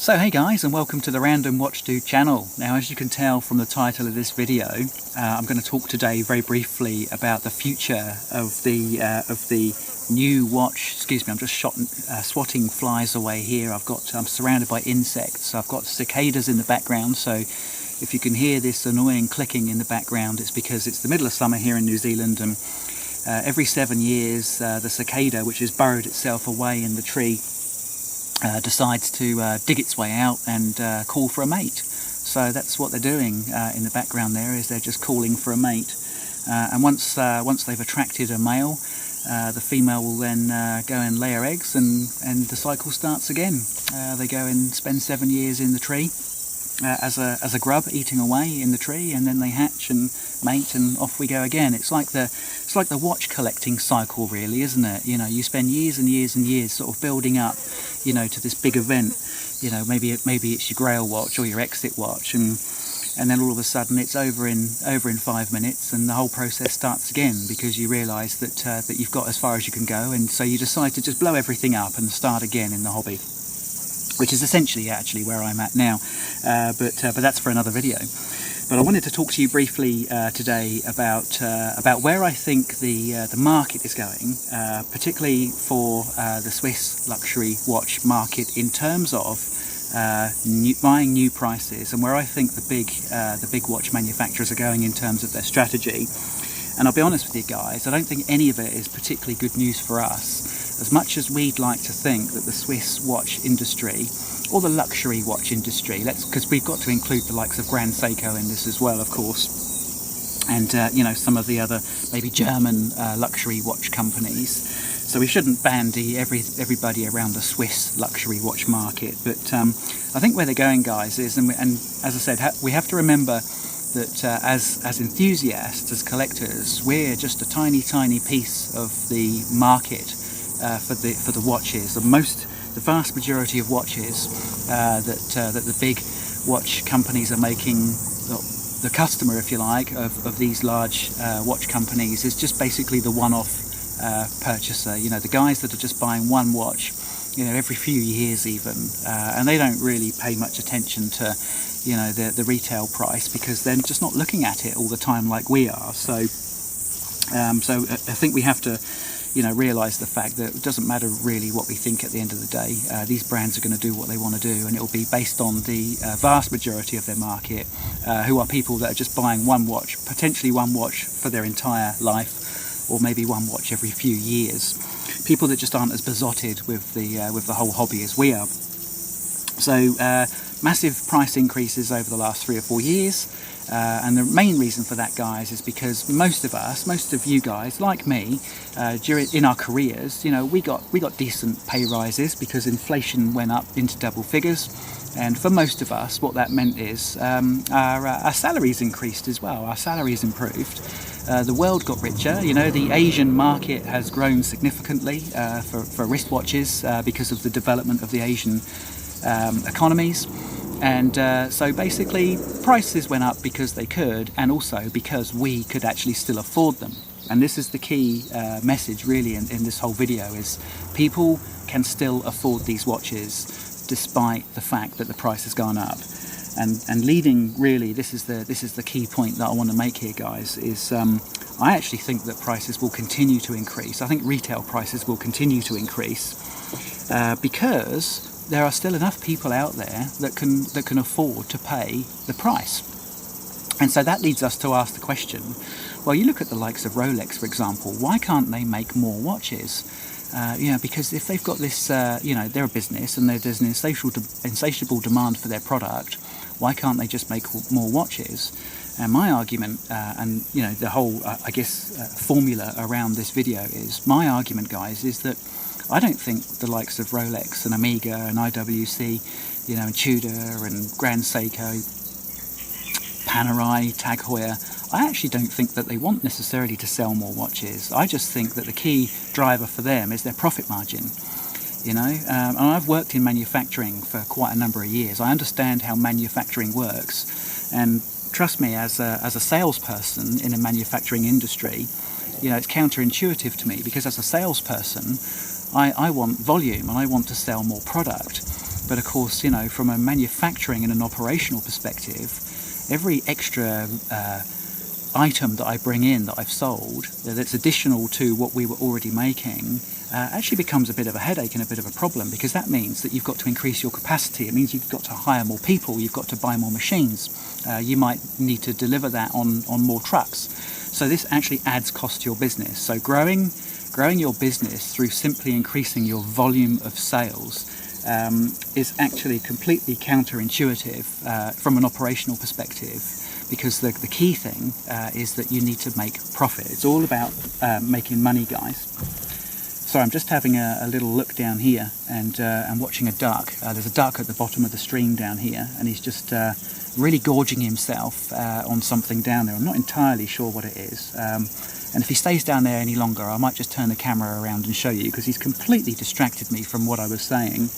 So hey guys, and welcome to the Random Watch Dude channel. Now, as you can tell from the title of this video, I'm going to talk today very briefly about the future of the new watch. Excuse me, I'm just swatting flies away here. I'm surrounded by insects. I've got cicadas in the background, so if you can hear this annoying clicking in the background, it's because it's the middle of summer here in New Zealand, and every 7 years the cicada, which has burrowed itself away in the tree, decides to dig its way out and call for a mate. So that's what they're doing in the background there, is they're just calling for a mate. And once they've attracted a male, the female will then go and lay her eggs, and the cycle starts again. They go and spend 7 years in the tree as a grub, eating away in the tree, and then they hatch and mate, and off we go again. It's like the watch collecting cycle, really, isn't it? You know, you spend years and years and years sort of building up, you know, to this big event. You know, maybe it's your Grail watch or your Exit watch, and then all of a sudden it's over in 5 minutes, and the whole process starts again, because you realise that you've got as far as you can go, and so you decide to just blow everything up and start again in the hobby, which is essentially actually where I'm at now, but that's for another video. But I wanted to talk to you briefly today about where I think the market is going, particularly for the Swiss luxury watch market, in terms of buying new prices, and where I think the big watch manufacturers are going in terms of their strategy. And I'll be honest with you guys, I don't think any of it is particularly good news for us. As much as we'd like to think that the Swiss watch industry, or the luxury watch industry, because we've got to include the likes of Grand Seiko in this as well, of course, and you know, some of the other maybe German luxury watch companies. So we shouldn't bandy everybody around the Swiss luxury watch market. But I think where they're going, guys, is, and as I said, we have to remember that as enthusiasts, as collectors, we're just a tiny piece of the market for the watches. The vast majority of watches that the big watch companies are making, the customer, if you like, of these large watch companies, is just basically the one-off purchaser. You know, the guys that are just buying one watch, you know, every few years even, and they don't really pay much attention to, you know, the retail price, because they're just not looking at it all the time like we are. So I think we have to, you know, realise the fact that it doesn't matter really what we think at the end of the day. These brands are going to do what they want to do, and it will be based on the vast majority of their market, who are people that are just buying one watch, potentially one watch for their entire life, or maybe one watch every few years. People that just aren't as besotted with the whole hobby as we are. So massive price increases over the last 3 or 4 years. And the main reason for that, guys, is because most of you guys, like me, in our careers, you know, we got decent pay rises because inflation went up into double figures, and for most of us, what that meant is our salaries increased as well. Our salaries improved. The world got richer. You know, the Asian market has grown significantly for wristwatches because of the development of the Asian economies. And so basically prices went up because they could, and also because we could actually still afford them. And this is the key message really in this whole video, is people can still afford these watches despite the fact that the price has gone up. And leading, really, this is the key point that I want to make here, guys, is I actually think that prices will continue to increase. I think retail prices will continue to increase because there are still enough people out there that can afford to pay the price. And so that leads us to ask the question, well, you look at the likes of Rolex, for example, why can't they make more watches? You know, because if they've got this, you know, they're a business and there's an insatiable demand for their product, why can't they just make more watches? And my argument, and you know, the whole, I guess, formula around this video is, my argument, guys, is that I don't think the likes of Rolex and Omega and IWC, you know, and Tudor and Grand Seiko, Panerai, Heuer, I actually don't think that they want necessarily to sell more watches. I just think that the key driver for them is their profit margin. You know, and I've worked in manufacturing for quite a number of years. I understand how manufacturing works, and trust me, as a salesperson in a manufacturing industry, you know, it's counterintuitive to me, because as a salesperson, I want volume and I want to sell more product. But of course, you know, from a manufacturing and an operational perspective, every extra item that I bring in that I've sold that's additional to what we were already making actually becomes a bit of a headache and a bit of a problem, because that means that you've got to increase your capacity. It means you've got to hire more people, you've got to buy more machines, you might need to deliver that on more trucks. So this actually adds cost to your business. So growing your business through simply increasing your volume of sales is actually completely counterintuitive from an operational perspective, because the key thing is that you need to make profit. It's all about making money, guys. So I'm just having a little look down here, and I'm watching a duck. There's a duck at the bottom of the stream down here, and he's just really gorging himself on something down there. I'm not entirely sure what it is. And if he stays down there any longer, I might just turn the camera around and show you, because he's completely distracted me from what I was saying.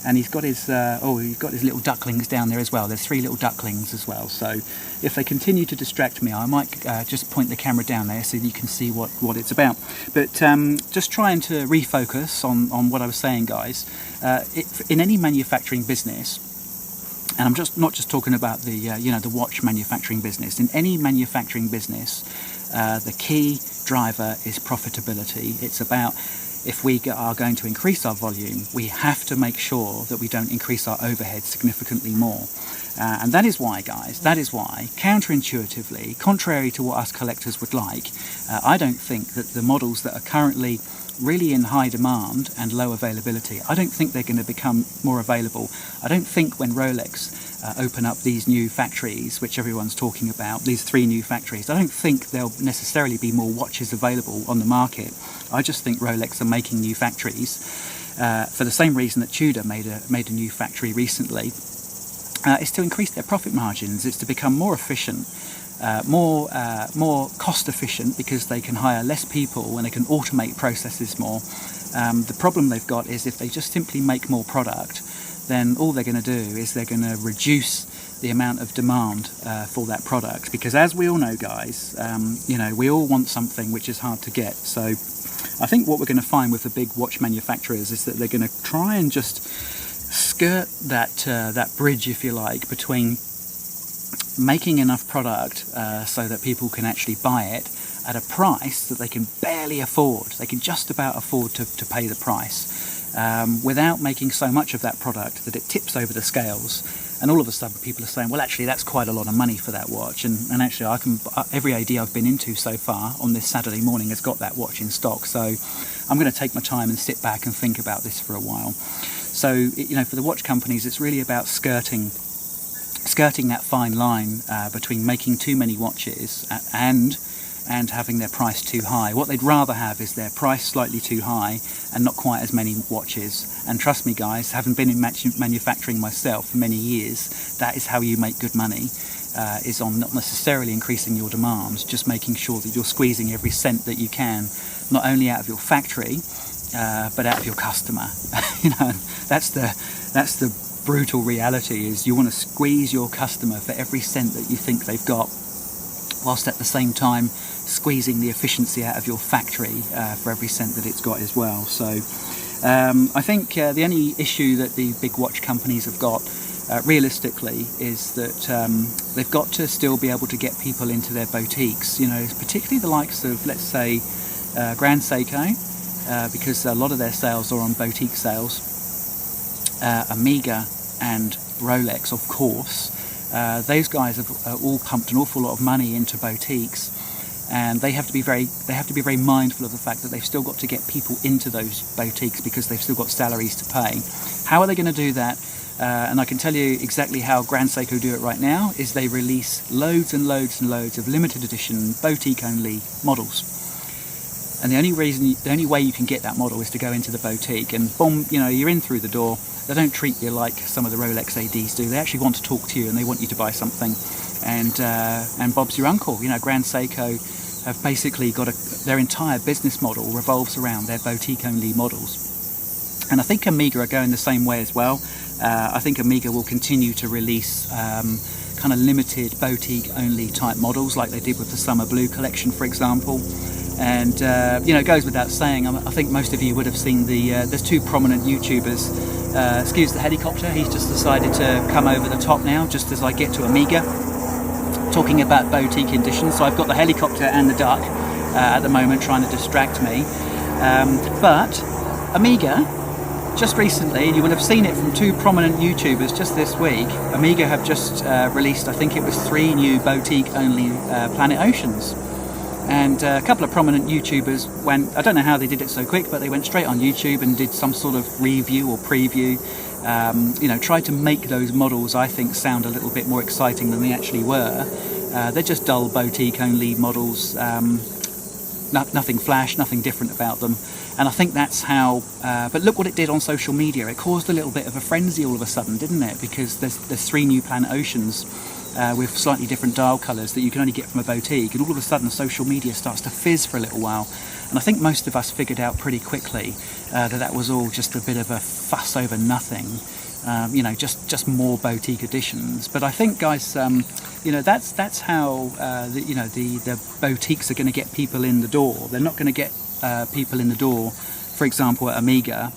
And he's got his little ducklings down there as well. There's 3 little ducklings as well. So if they continue to distract me, I might just point the camera down there so you can see what it's about. But just trying to refocus on what I was saying, guys. In any manufacturing business, and I'm not just talking about the watch manufacturing business. In any manufacturing business, the key driver is profitability. It's about, if we are going to increase our volume, we have to make sure that we don't increase our overhead significantly more. And that is why, guys, counterintuitively, contrary to what us collectors would like, I don't think that the models that are currently really in high demand and low availability, I don't think they're going to become more available. I don't think when Rolex open up these new factories, which everyone's talking about, these 3 new factories, I don't think there'll necessarily be more watches available on the market. I just think Rolex are making new factories for the same reason that Tudor made a new factory recently. It's to increase their profit margins. It's to become more efficient, more cost efficient, because they can hire less people and they can automate processes more. The problem they've got is if they just simply make more product, then all they're going to do is they're going to reduce the amount of demand for that product, because as we all know, guys, we all want something which is hard to get. So I think what we're going to find with the big watch manufacturers is that they're going to try and just skirt that bridge, if you like, between making enough product so that people can actually buy it at a price that they can barely afford. They can just about afford to pay the price, without making so much of that product that it tips over the scales, and all of a sudden people are saying, well, actually that's quite a lot of money for that watch, and actually every AD I've been into so far on this Saturday morning has got that watch in stock. So I'm going to take my time and sit back and think about this for a while. So for the watch companies, it's really about skirting that fine line between making too many watches and having their price too high. What they'd rather have is their price slightly too high and not quite as many watches. And trust me, guys, having been in manufacturing myself for many years, that is how you make good money, is on not necessarily increasing your demands, just making sure that you're squeezing every cent that you can, not only out of your factory, but out of your customer. That's the brutal reality, is you want to squeeze your customer for every cent that you think they've got, whilst at the same time squeezing the efficiency out of your factory for every cent that it's got as well. So I think the only issue that the big watch companies have got realistically is that they've got to still be able to get people into their boutiques, particularly the likes of, let's say, Grand Seiko, because a lot of their sales are on boutique sales, Omega and Rolex, of course. Those guys have all pumped an awful lot of money into boutiques, and they have to be very mindful of the fact that they've still got to get people into those boutiques because they've still got salaries to pay. How are they going to do that? And I can tell you exactly how Grand Seiko do it right now, is they release loads and loads and loads of limited edition boutique only models. And the only way you can get that model is to go into the boutique, and boom, you're in through the door. They don't treat you like some of the Rolex ADs do. They actually want to talk to you and they want you to buy something. And Bob's your uncle. Grand Seiko have basically got their entire business model revolves around their boutique only models. And I think Omega are going the same way as well. I think Omega will continue to release kind of limited boutique only type models like they did with the Summer Blue collection, for example. And it goes without saying, I think most of you would have seen there's 2 prominent YouTubers excuse the helicopter, he's just decided to come over the top now, just as I get to Omega, talking about boutique editions. So I've got the helicopter and the duck at the moment trying to distract me. But Omega, just recently, and you will have seen it from 2 prominent YouTubers just this week, Omega have just released, I think it was 3 new boutique-only Planet Oceans. And a couple of prominent YouTubers went, I don't know how they did it so quick, but they went straight on YouTube and did some sort of review or preview, you know, tried to make those models, I think, sound a little bit more exciting than they actually were. They're just dull boutique-only models, nothing flash, nothing different about them. And I think that's how, but look what it did on social media. It caused a little bit of a frenzy all of a sudden, didn't it? Because there's 3 new Planet Oceans with slightly different dial colours that you can only get from a boutique, and all of a sudden social media starts to fizz for a little while. And I think most of us figured out pretty quickly that was all just a bit of a fuss over nothing. You know, just more boutique editions. But I think, guys, you know, that's how the boutiques are going to get people in the door. They're not going to get people in the door, for example, at Omega,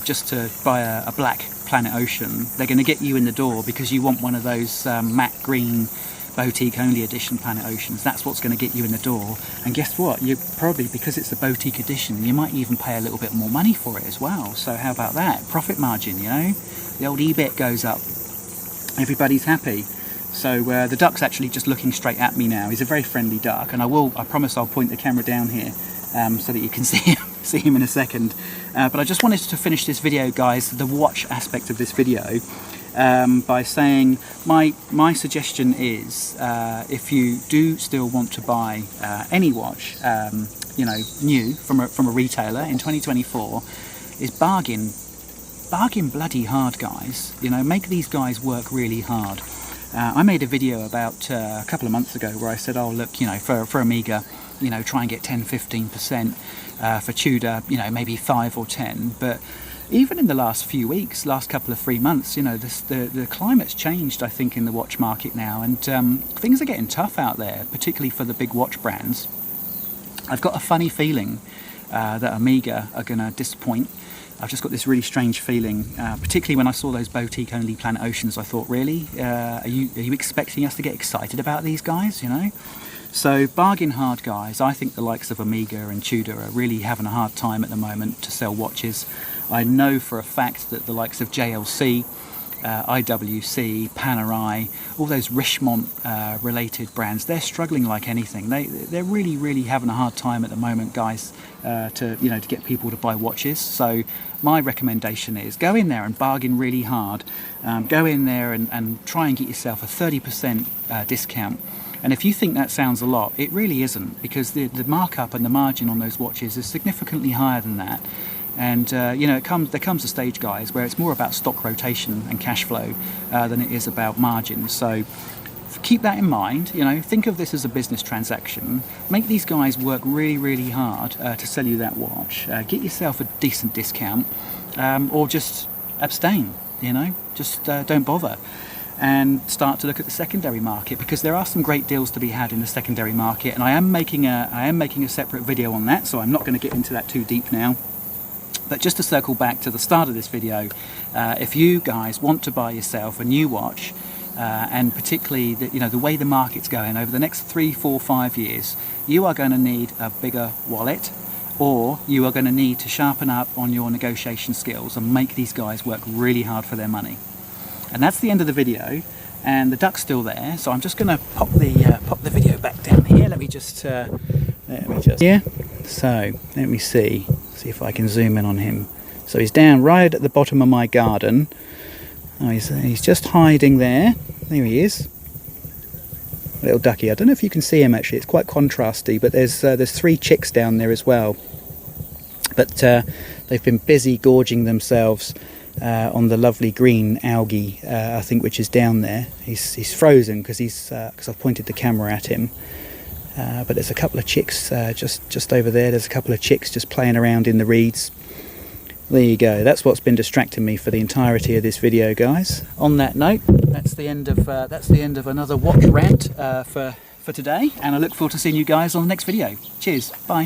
just to buy a black Planet Ocean. They're going to get you in the door because you want one of those matte green boutique only edition Planet Oceans. That's what's going to get you in the door. And guess what? You probably, because it's a boutique edition, you might even pay a little bit more money for it as well. So how about that? Profit margin, you know? The old EBIT goes up. Everybody's happy. So the duck's actually just looking straight at me now. He's a very friendly duck, and I promise I'll point the camera down here so that you can see him in a second. But I just wanted to finish this video, guys, the watch aspect of this video, by saying my suggestion is, if you do still want to buy any watch, you know, new from a retailer in 2024, is bargain bloody hard, guys. You know, make these guys work really hard. I made a video about a couple of months ago where I said, oh look, you know, for Omega, you know, try and get 10-15%, for Tudor, you know, maybe 5 or 10. But even in the last few weeks, last couple of 3 months, you know, the climate's changed, I think, in the watch market now, and things are getting tough out there, particularly for the big watch brands. I've got a funny feeling that Omega are going to disappoint. I've just got this really strange feeling, particularly when I saw those boutique-only Planet Oceans. I thought, really? Are you expecting us to get excited about these guys, you know? So bargain hard, guys. I think the likes of Omega and Tudor are really having a hard time at the moment to sell watches. I know for a fact that the likes of JLC, IWC, Panerai, all those Richemont related brands, they're struggling like anything. They're really having a hard time at the moment, guys, to get people to buy watches. So my recommendation is go in there and bargain really hard. Go in there and try and get yourself a 30% discount. And if you think that sounds a lot, it really isn't, because the markup and the margin on those watches is significantly higher than that. And you know, there comes a stage, guys, where it's more about stock rotation and cash flow than it is about margin. So keep that in mind. You know, think of this as a business transaction. Make these guys work really hard to sell you that watch. Get yourself a decent discount, or just abstain. You know, just don't bother. And start to look at the secondary market, because there are some great deals to be had in the secondary market, and I am making a separate video on that, so I'm not going to get into that too deep now. But just to circle back to the start of this video, if you guys want to buy yourself a new watch, and particularly the way the market's going over the next 3, 4, 5 years, you are going to need a bigger wallet, or you are going to need to sharpen up on your negotiation skills and make these guys work really hard for their money. And that's the end of the video, and the duck's still there, so I'm just going to pop the video back down here. Let me just yeah. So let me see if I can zoom in on him. So he's down right at the bottom of my garden. Oh, he's just hiding there. There he is, little ducky. I don't know if you can see him actually. It's quite contrasty, but there's 3 chicks down there as well. But they've been busy gorging themselves on the lovely green algae, I think, which is down there. He's frozen because I've pointed the camera at him. But there's a couple of chicks just over there. There's a couple of chicks just playing around in the reeds. There you go. That's what's been distracting me for the entirety of this video, guys. On that note, that's the end of another watch rant for today, and I look forward to seeing you guys on the next video. Cheers. Bye.